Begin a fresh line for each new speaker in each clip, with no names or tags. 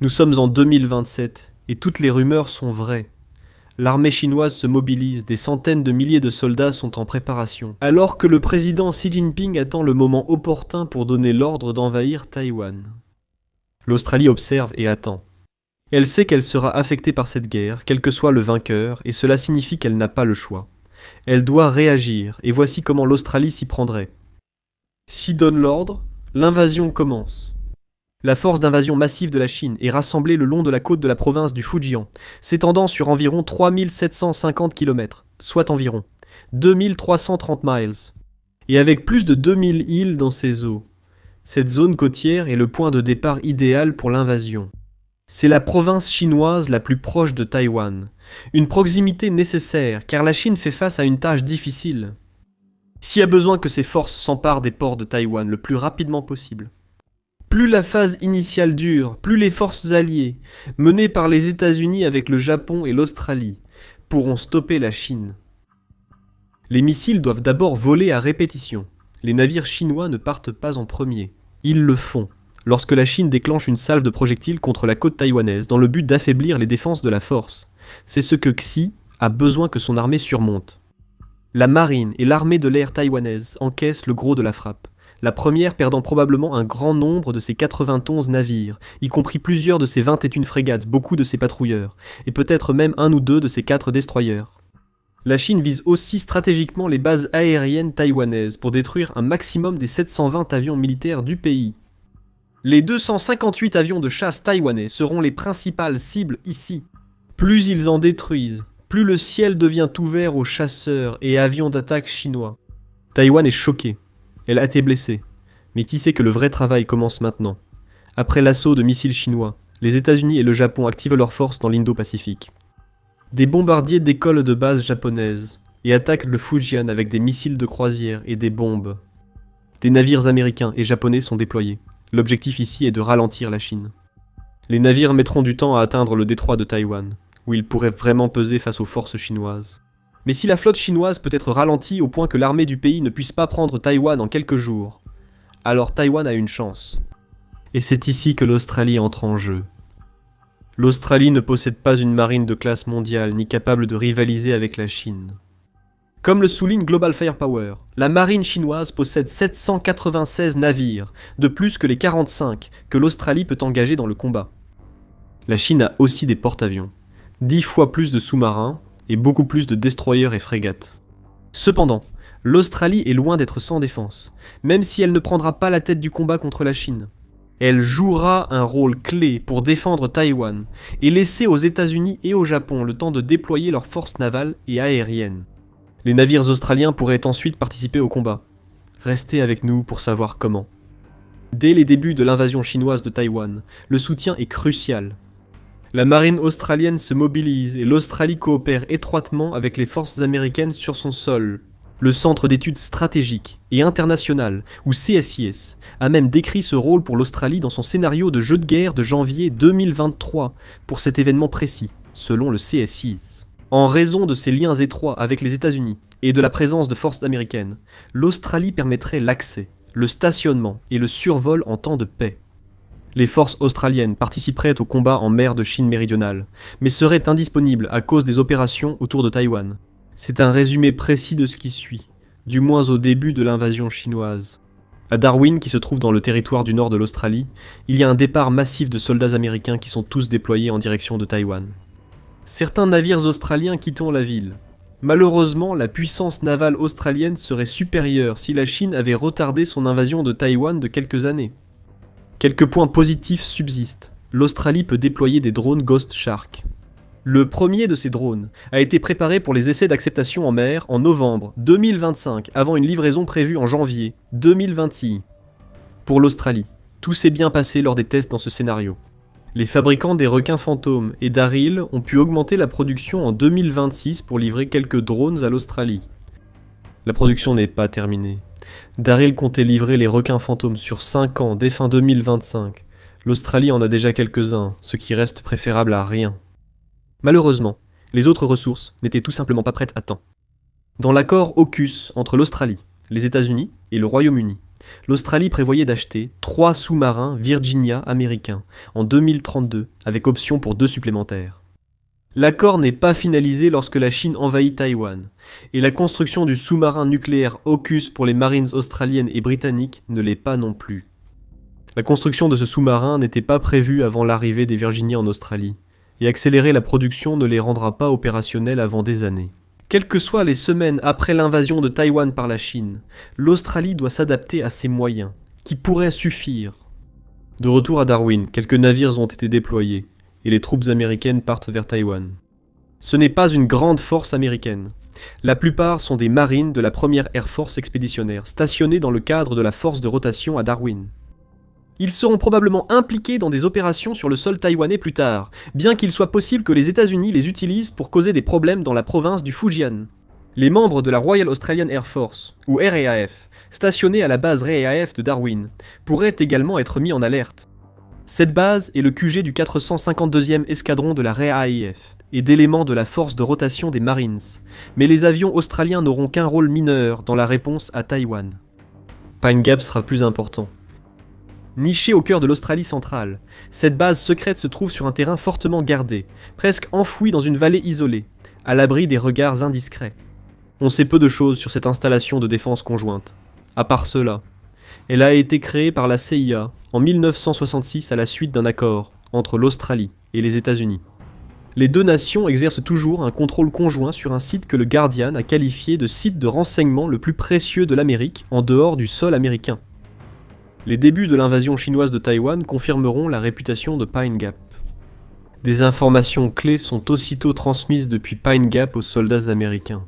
Nous sommes en 2027 et toutes les rumeurs sont vraies. L'armée chinoise se mobilise, des centaines de milliers de soldats sont en préparation. Alors que le président Xi Jinping attend le moment opportun pour donner l'ordre d'envahir Taïwan. L'Australie observe et attend. Elle sait qu'elle sera affectée par cette guerre, quel que soit le vainqueur, et cela signifie qu'elle n'a pas le choix. Elle doit réagir, et voici comment l'Australie s'y prendrait. Xi donne l'ordre, l'invasion commence. La force d'invasion massive de la Chine est rassemblée le long de la côte de la province du Fujian, s'étendant sur environ 3750 km, soit environ 2330 miles, et avec plus de 2000 îles dans ses eaux. Cette zone côtière est le point de départ idéal pour l'invasion. C'est la province chinoise la plus proche de Taïwan, une proximité nécessaire car la Chine fait face à une tâche difficile. Xi a besoin que ses forces s'emparent des ports de Taïwan le plus rapidement possible. Plus la phase initiale dure, plus les forces alliées, menées par les États-Unis avec le Japon et l'Australie, pourront stopper la Chine. Les missiles doivent d'abord voler à répétition. Les navires chinois ne partent pas en premier. Ils le font, lorsque la Chine déclenche une salve de projectiles contre la côte taïwanaise dans le but d'affaiblir les défenses de la force. C'est ce que Xi a besoin que son armée surmonte. La marine et l'armée de l'air taïwanaise encaissent le gros de la frappe. La première perdant probablement un grand nombre de ses 91 navires, y compris plusieurs de ses 21 frégates, beaucoup de ses patrouilleurs, et peut-être même un ou deux de ses 4 destroyers. La Chine vise aussi stratégiquement les bases aériennes taïwanaises pour détruire un maximum des 720 avions militaires du pays. Les 258 avions de chasse taïwanais seront les principales cibles ici. Plus ils en détruisent, plus le ciel devient ouvert aux chasseurs et avions d'attaque chinois. Taïwan est choqué. Elle a été blessée, mais qui sait que le vrai travail commence maintenant. Après l'assaut de missiles chinois, les États-Unis et le Japon activent leurs forces dans l'Indo-Pacifique. Des bombardiers décollent de bases japonaises et attaquent le Fujian avec des missiles de croisière et des bombes. Des navires américains et japonais sont déployés. L'objectif ici est de ralentir la Chine. Les navires mettront du temps à atteindre le détroit de Taïwan, où ils pourraient vraiment peser face aux forces chinoises. Mais si la flotte chinoise peut être ralentie au point que l'armée du pays ne puisse pas prendre Taïwan en quelques jours, alors Taïwan a une chance. Et c'est ici que l'Australie entre en jeu. L'Australie ne possède pas une marine de classe mondiale ni capable de rivaliser avec la Chine. Comme le souligne Global Firepower, la marine chinoise possède 796 navires, de plus que les 45 que l'Australie peut engager dans le combat. La Chine a aussi des porte-avions, 10 fois plus de sous-marins, et beaucoup plus de destroyers et frégates. Cependant, l'Australie est loin d'être sans défense, même si elle ne prendra pas la tête du combat contre la Chine. Elle jouera un rôle clé pour défendre Taïwan et laisser aux États-Unis et au Japon le temps de déployer leurs forces navales et aériennes. Les navires australiens pourraient ensuite participer au combat. Restez avec nous pour savoir comment. Dès les débuts de l'invasion chinoise de Taïwan, le soutien est crucial. La marine australienne se mobilise et l'Australie coopère étroitement avec les forces américaines sur son sol. Le Centre d'études stratégiques et internationales, ou CSIS, a même décrit ce rôle pour l'Australie dans son scénario de jeu de guerre de janvier 2023 pour cet événement précis, selon le CSIS. En raison de ses liens étroits avec les États-Unis et de la présence de forces américaines, l'Australie permettrait l'accès, le stationnement et le survol en temps de paix. Les forces australiennes participeraient au combat en mer de Chine méridionale, mais seraient indisponibles à cause des opérations autour de Taïwan. C'est un résumé précis de ce qui suit, du moins au début de l'invasion chinoise. À Darwin, qui se trouve dans le territoire du nord de l'Australie, il y a un départ massif de soldats américains qui sont tous déployés en direction de Taïwan. Certains navires australiens quittent la ville. Malheureusement, la puissance navale australienne serait supérieure si la Chine avait retardé son invasion de Taïwan de quelques années. Quelques points positifs subsistent. L'Australie peut déployer des drones Ghost Shark. Le premier de ces drones a été préparé pour les essais d'acceptation en mer en novembre 2025, avant une livraison prévue en janvier 2026. Pour l'Australie, tout s'est bien passé lors des tests dans ce scénario. Les fabricants des requins fantômes et d'Aril ont pu augmenter la production en 2026 pour livrer quelques drones à l'Australie. La production n'est pas terminée. Darryl comptait livrer les requins fantômes sur 5 ans dès fin 2025. L'Australie en a déjà quelques-uns, ce qui reste préférable à rien. Malheureusement, les autres ressources n'étaient tout simplement pas prêtes à temps. Dans l'accord AUKUS entre l'Australie, les États-Unis et le Royaume-Uni, l'Australie prévoyait d'acheter 3 sous-marins Virginia américains en 2032, avec option pour 2 supplémentaires. L'accord n'est pas finalisé lorsque la Chine envahit Taïwan, et la construction du sous-marin nucléaire AUKUS pour les marines australiennes et britanniques ne l'est pas non plus. La construction de ce sous-marin n'était pas prévue avant l'arrivée des Virginia en Australie, et accélérer la production ne les rendra pas opérationnels avant des années. Quelles que soient les semaines après l'invasion de Taïwan par la Chine, l'Australie doit s'adapter à ses moyens, qui pourraient suffire. De retour à Darwin, quelques navires ont été déployés, et les troupes américaines partent vers Taïwan. Ce n'est pas une grande force américaine. La plupart sont des marines de la première Air Force expéditionnaire, stationnés dans le cadre de la force de rotation à Darwin. Ils seront probablement impliqués dans des opérations sur le sol taïwanais plus tard, bien qu'il soit possible que les États-Unis les utilisent pour causer des problèmes dans la province du Fujian. Les membres de la Royal Australian Air Force, ou RAAF, stationnés à la base RAAF de Darwin, pourraient également être mis en alerte. Cette base est le QG du 452e escadron de la RAAF et d'éléments de la force de rotation des Marines, mais les avions australiens n'auront qu'un rôle mineur dans la réponse à Taïwan. Pine Gap sera plus important. Nichée au cœur de l'Australie centrale, cette base secrète se trouve sur un terrain fortement gardé, presque enfouie dans une vallée isolée, à l'abri des regards indiscrets. On sait peu de choses sur cette installation de défense conjointe. À part cela, elle a été créée par la CIA en 1966 à la suite d'un accord entre l'Australie et les États-Unis. Les deux nations exercent toujours un contrôle conjoint sur un site que le Guardian a qualifié de site de renseignement le plus précieux de l'Amérique en dehors du sol américain. Les débuts de l'invasion chinoise de Taïwan confirmeront la réputation de Pine Gap. Des informations clés sont aussitôt transmises depuis Pine Gap aux soldats américains.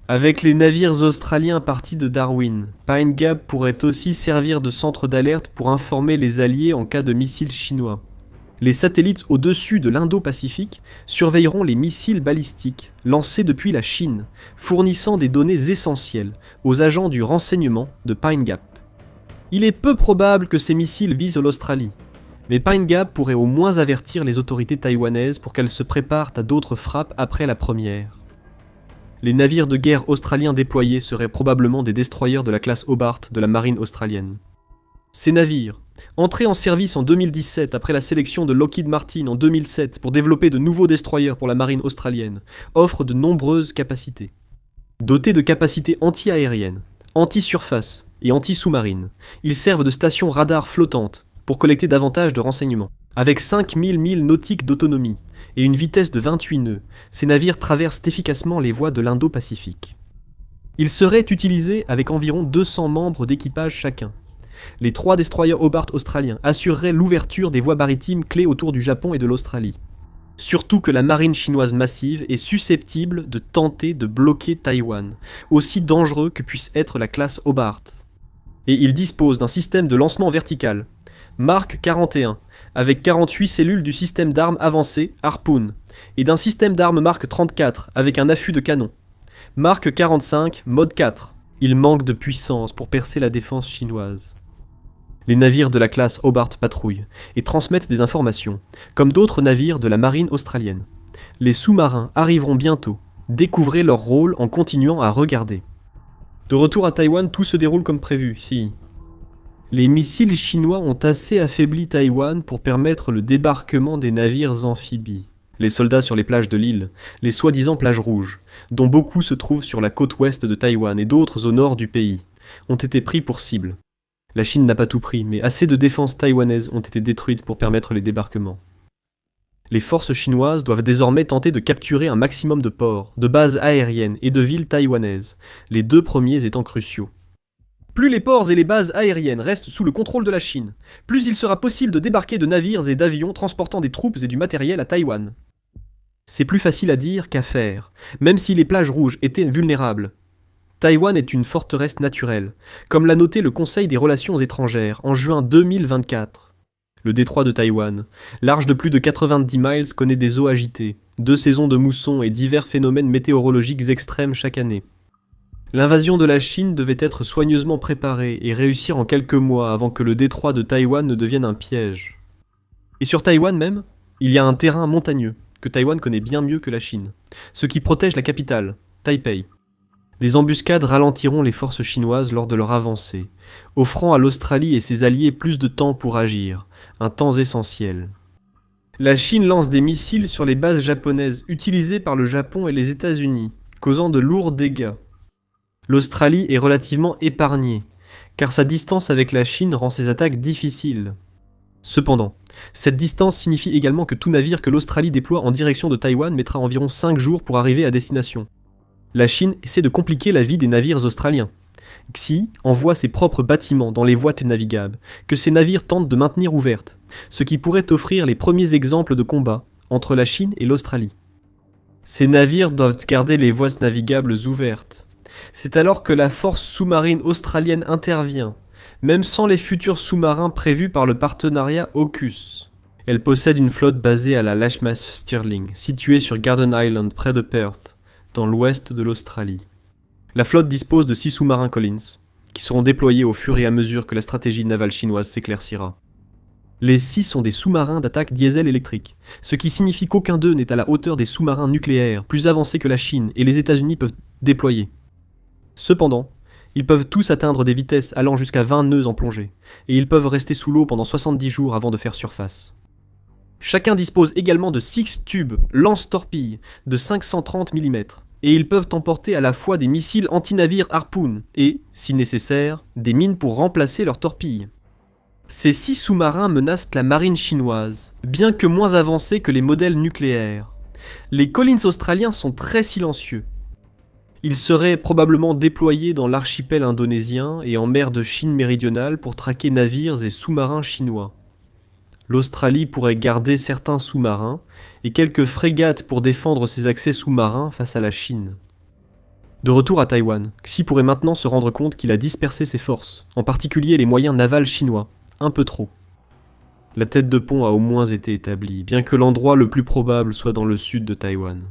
Avec les navires australiens partis de Darwin, Pine Gap pourrait aussi servir de centre d'alerte pour informer les Alliés en cas de missiles chinois. Les satellites au-dessus de l'Indo-Pacifique surveilleront les missiles balistiques lancés depuis la Chine, fournissant des données essentielles aux agents du renseignement de Pine Gap. Il est peu probable que ces missiles visent l'Australie, mais Pine Gap pourrait au moins avertir les autorités taïwanaises pour qu'elles se préparent à d'autres frappes après la première. Les navires de guerre australiens déployés seraient probablement des destroyers de la classe Hobart de la marine australienne. Ces navires, entrés en service en 2017 après la sélection de Lockheed Martin en 2007 pour développer de nouveaux destroyers pour la marine australienne, offrent de nombreuses capacités. Dotés de capacités anti-aériennes, anti-surface et anti-sous-marine, ils servent de stations radar flottantes pour collecter davantage de renseignements. Avec 5000 milles nautiques d'autonomie et une vitesse de 28 nœuds, ces navires traversent efficacement les voies de l'Indo-Pacifique. Ils seraient utilisés avec environ 200 membres d'équipage chacun. Les 3 destroyers Hobart australiens assureraient l'ouverture des voies maritimes clés autour du Japon et de l'Australie. Surtout que la marine chinoise massive est susceptible de tenter de bloquer Taïwan, aussi dangereux que puisse être la classe Hobart. Et ils disposent d'un système de lancement vertical, Mark 41, avec 48 cellules du système d'armes avancé Harpoon, et d'un système d'armes Mark 34 avec un affût de canon, Mark 45 mode 4. Il manque de puissance pour percer la défense chinoise. Les navires de la classe Hobart patrouillent et transmettent des informations, comme d'autres navires de la marine australienne. Les sous-marins arriveront bientôt, découvrez leur rôle en continuant à regarder. De retour à Taïwan, tout se déroule comme prévu, si. Les missiles chinois ont assez affaibli Taïwan pour permettre le débarquement des navires amphibies. Les soldats sur les plages de l'île, les soi-disant plages rouges, dont beaucoup se trouvent sur la côte ouest de Taïwan et d'autres au nord du pays, ont été pris pour cible. La Chine n'a pas tout pris, mais assez de défenses taïwanaises ont été détruites pour permettre les débarquements. Les forces chinoises doivent désormais tenter de capturer un maximum de ports, de bases aériennes et de villes taïwanaises, les 2 premiers étant cruciaux. Plus les ports et les bases aériennes restent sous le contrôle de la Chine, plus il sera possible de débarquer de navires et d'avions transportant des troupes et du matériel à Taïwan. C'est plus facile à dire qu'à faire, même si les plages rouges étaient vulnérables. Taïwan est une forteresse naturelle, comme l'a noté le Conseil des Relations étrangères en juin 2024. Le détroit de Taïwan, large de plus de 90 miles, connaît des eaux agitées, 2 saisons de mousson et divers phénomènes météorologiques extrêmes chaque année. L'invasion de la Chine devait être soigneusement préparée et réussir en quelques mois avant que le détroit de Taïwan ne devienne un piège. Et sur Taïwan même, il y a un terrain montagneux, que Taïwan connaît bien mieux que la Chine, ce qui protège la capitale, Taipei. Des embuscades ralentiront les forces chinoises lors de leur avancée, offrant à l'Australie et ses alliés plus de temps pour agir, un temps essentiel. La Chine lance des missiles sur les bases japonaises utilisées par le Japon et les États-Unis, causant de lourds dégâts. L'Australie est relativement épargnée, car sa distance avec la Chine rend ses attaques difficiles. Cependant, cette distance signifie également que tout navire que l'Australie déploie en direction de Taïwan mettra environ 5 jours pour arriver à destination. La Chine essaie de compliquer la vie des navires australiens. Xi envoie ses propres bâtiments dans les voies navigables, que ces navires tentent de maintenir ouvertes, ce qui pourrait offrir les premiers exemples de combat entre la Chine et l'Australie. Ces navires doivent garder les voies navigables ouvertes. C'est alors que la force sous-marine australienne intervient, même sans les futurs sous-marins prévus par le partenariat AUKUS. Elle possède une flotte basée à la Lashmas Stirling, située sur Garden Island près de Perth, dans l'ouest de l'Australie. La flotte dispose de 6 sous-marins Collins, qui seront déployés au fur et à mesure que la stratégie navale chinoise s'éclaircira. Les 6 sont des sous-marins d'attaque diesel électrique, ce qui signifie qu'aucun d'eux n'est à la hauteur des sous-marins nucléaires plus avancés que la Chine et les États-Unis peuvent déployer. Cependant, ils peuvent tous atteindre des vitesses allant jusqu'à 20 nœuds en plongée, et ils peuvent rester sous l'eau pendant 70 jours avant de faire surface. Chacun dispose également de 6 tubes lance-torpilles de 530 mm, et ils peuvent emporter à la fois des missiles anti-navires Harpoon et, si nécessaire, des mines pour remplacer leurs torpilles. Ces 6 sous-marins menacent la marine chinoise, bien que moins avancés que les modèles nucléaires. Les Collins australiens sont très silencieux. Ils seraient probablement déployés dans l'archipel indonésien et en mer de Chine méridionale pour traquer navires et sous-marins chinois. L'Australie pourrait garder certains sous-marins et quelques frégates pour défendre ses accès sous-marins face à la Chine. De retour à Taïwan, Xi pourrait maintenant se rendre compte qu'il a dispersé ses forces, en particulier les moyens navals chinois, un peu trop. La tête de pont a au moins été établie, bien que l'endroit le plus probable soit dans le sud de Taïwan.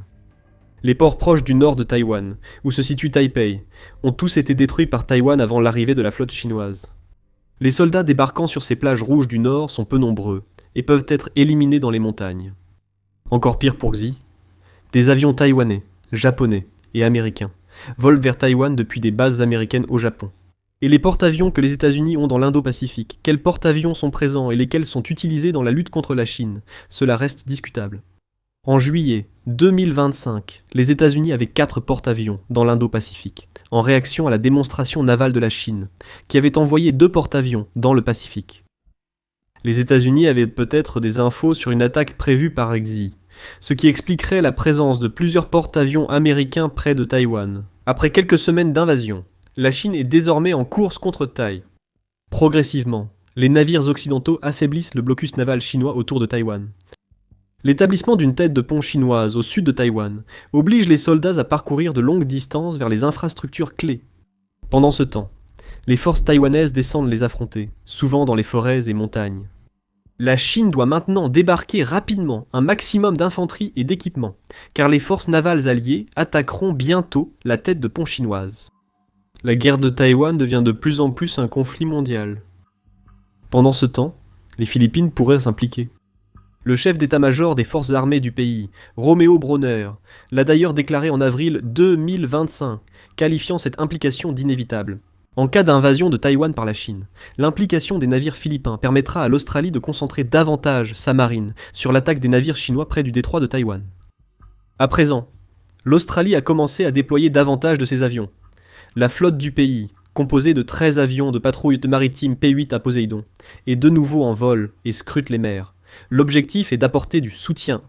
Les ports proches du nord de Taïwan, où se situe Taipei, ont tous été détruits par Taïwan avant l'arrivée de la flotte chinoise. Les soldats débarquant sur ces plages rouges du nord sont peu nombreux, et peuvent être éliminés dans les montagnes. Encore pire pour Xi, des avions taïwanais, japonais et américains volent vers Taïwan depuis des bases américaines au Japon. Et les porte-avions que les États-Unis ont dans l'Indo-Pacifique, quels porte-avions sont présents et lesquels sont utilisés dans la lutte contre la Chine, cela reste discutable. En juillet 2025, les États-Unis avaient 4 porte-avions dans l'Indo-Pacifique, en réaction à la démonstration navale de la Chine, qui avait envoyé 2 porte-avions dans le Pacifique. Les États-Unis avaient peut-être des infos sur une attaque prévue par Xi, ce qui expliquerait la présence de plusieurs porte-avions américains près de Taïwan. Après quelques semaines d'invasion, la Chine est désormais en course contre Taï. Progressivement, les navires occidentaux affaiblissent le blocus naval chinois autour de Taïwan. L'établissement d'une tête de pont chinoise au sud de Taïwan oblige les soldats à parcourir de longues distances vers les infrastructures clés. Pendant ce temps, les forces taïwanaises descendent les affronter, souvent dans les forêts et montagnes. La Chine doit maintenant débarquer rapidement un maximum d'infanterie et d'équipement, car les forces navales alliées attaqueront bientôt la tête de pont chinoise. La guerre de Taïwan devient de plus en plus un conflit mondial. Pendant ce temps, les Philippines pourraient s'impliquer. Le chef d'état-major des forces armées du pays, Roméo Bronner, l'a d'ailleurs déclaré en avril 2025, qualifiant cette implication d'inévitable. En cas d'invasion de Taïwan par la Chine, l'implication des navires philippins permettra à l'Australie de concentrer davantage sa marine sur l'attaque des navires chinois près du détroit de Taïwan. À présent, l'Australie a commencé à déployer davantage de ses avions. La flotte du pays, composée de 13 avions de patrouille maritime P-8 à Poséidon, est de nouveau en vol et scrute les mers. L'objectif est d'apporter du soutien.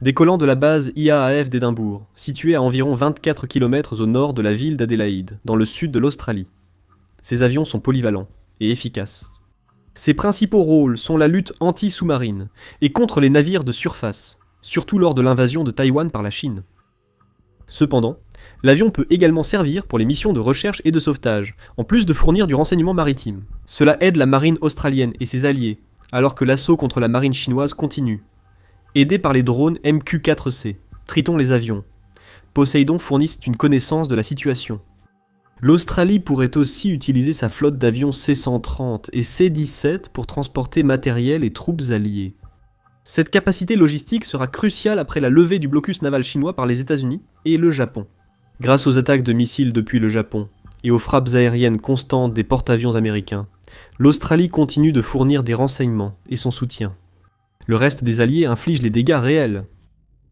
Décollant de la base IAAF d'Édimbourg, située à environ 24 km au nord de la ville d'Adélaïde, dans le sud de l'Australie. Ces avions sont polyvalents et efficaces. Ses principaux rôles sont la lutte anti-sous-marine et contre les navires de surface, surtout lors de l'invasion de Taïwan par la Chine. Cependant, l'avion peut également servir pour les missions de recherche et de sauvetage, en plus de fournir du renseignement maritime. Cela aide la marine australienne et ses alliés, alors que l'assaut contre la marine chinoise continue. Aidés par les drones MQ-4C, Triton les avions, Poséidon fournissent une connaissance de la situation. L'Australie pourrait aussi utiliser sa flotte d'avions C-130 et C-17 pour transporter matériel et troupes alliées. Cette capacité logistique sera cruciale après la levée du blocus naval chinois par les États-Unis et le Japon. Grâce aux attaques de missiles depuis le Japon et aux frappes aériennes constantes des porte-avions américains, l'Australie continue de fournir des renseignements et son soutien. Le reste des alliés inflige les dégâts réels.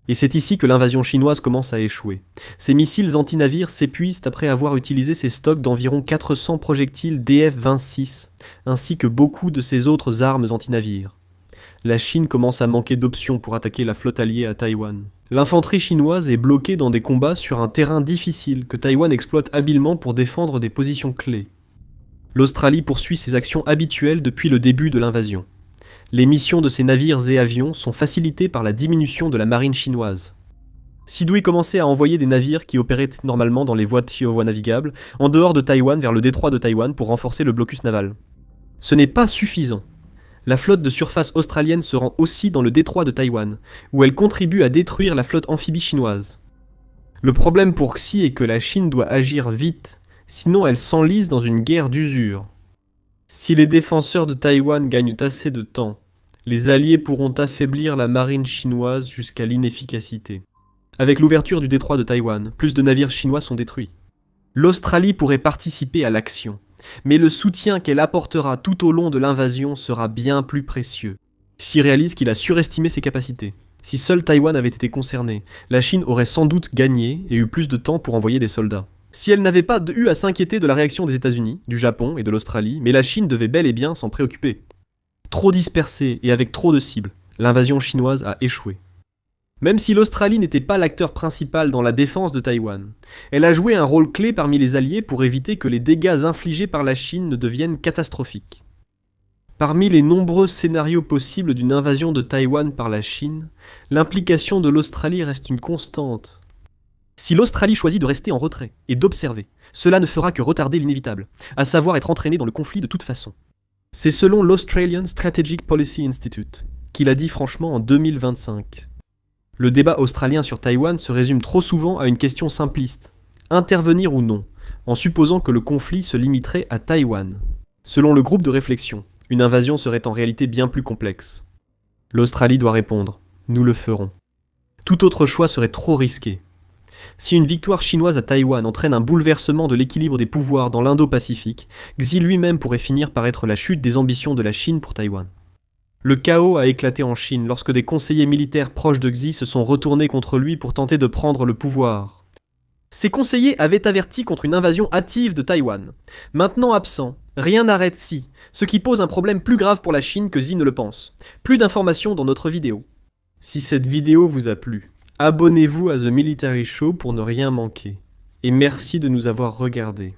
Et c'est ici que l'invasion chinoise commence à échouer. Ces missiles anti-navires s'épuisent après avoir utilisé ses stocks d'environ 400 projectiles DF-26, ainsi que beaucoup de ses autres armes anti-navires. La Chine commence à manquer d'options pour attaquer la flotte alliée à Taïwan. L'infanterie chinoise est bloquée dans des combats sur un terrain difficile que Taïwan exploite habilement pour défendre des positions clés. L'Australie poursuit ses actions habituelles depuis le début de l'invasion. Les missions de ses navires et avions sont facilitées par la diminution de la marine chinoise. Sidui commençait à envoyer des navires qui opéraient normalement dans les voies navigables, en dehors de Taïwan vers le détroit de Taïwan pour renforcer le blocus naval. Ce n'est pas suffisant. La flotte de surface australienne se rend aussi dans le détroit de Taïwan, où elle contribue à détruire la flotte amphibie chinoise. Le problème pour Xi est que la Chine doit agir vite, sinon elle s'enlise dans une guerre d'usure. Si les défenseurs de Taïwan gagnent assez de temps, les Alliés pourront affaiblir la marine chinoise jusqu'à l'inefficacité. Avec l'ouverture du détroit de Taïwan, plus de navires chinois sont détruits. L'Australie pourrait participer à l'action, mais le soutien qu'elle apportera tout au long de l'invasion sera bien plus précieux. Xi réalise qu'il a surestimé ses capacités. Si seul Taïwan avait été concerné, la Chine aurait sans doute gagné et eu plus de temps pour envoyer des soldats. Si elle n'avait pas eu à s'inquiéter de la réaction des États-Unis, du Japon et de l'Australie, mais la Chine devait bel et bien s'en préoccuper. Trop dispersée et avec trop de cibles, l'invasion chinoise a échoué. Même si l'Australie n'était pas l'acteur principal dans la défense de Taïwan, elle a joué un rôle clé parmi les alliés pour éviter que les dégâts infligés par la Chine ne deviennent catastrophiques. Parmi les nombreux scénarios possibles d'une invasion de Taïwan par la Chine, l'implication de l'Australie reste une constante. Si l'Australie choisit de rester en retrait et d'observer, cela ne fera que retarder l'inévitable, à savoir être entraînée dans le conflit de toute façon. C'est selon l'Australian Strategic Policy Institute qu'il a dit franchement en 2025. Le débat australien sur Taïwan se résume trop souvent à une question simpliste, intervenir ou non, en supposant que le conflit se limiterait à Taïwan. Selon le groupe de réflexion, une invasion serait en réalité bien plus complexe. L'Australie doit répondre, nous le ferons. Tout autre choix serait trop risqué. Si une victoire chinoise à Taïwan entraîne un bouleversement de l'équilibre des pouvoirs dans l'Indo-Pacifique, Xi lui-même pourrait finir par être la chute des ambitions de la Chine pour Taïwan. Le chaos a éclaté en Chine lorsque des conseillers militaires proches de Xi se sont retournés contre lui pour tenter de prendre le pouvoir. Ces conseillers avaient averti contre une invasion hâtive de Taïwan. Maintenant absent, rien n'arrête Xi, ce qui pose un problème plus grave pour la Chine que Xi ne le pense. Plus d'informations dans notre vidéo. Si cette vidéo vous a plu, abonnez-vous à The Military Show pour ne rien manquer. Et merci de nous avoir regardés.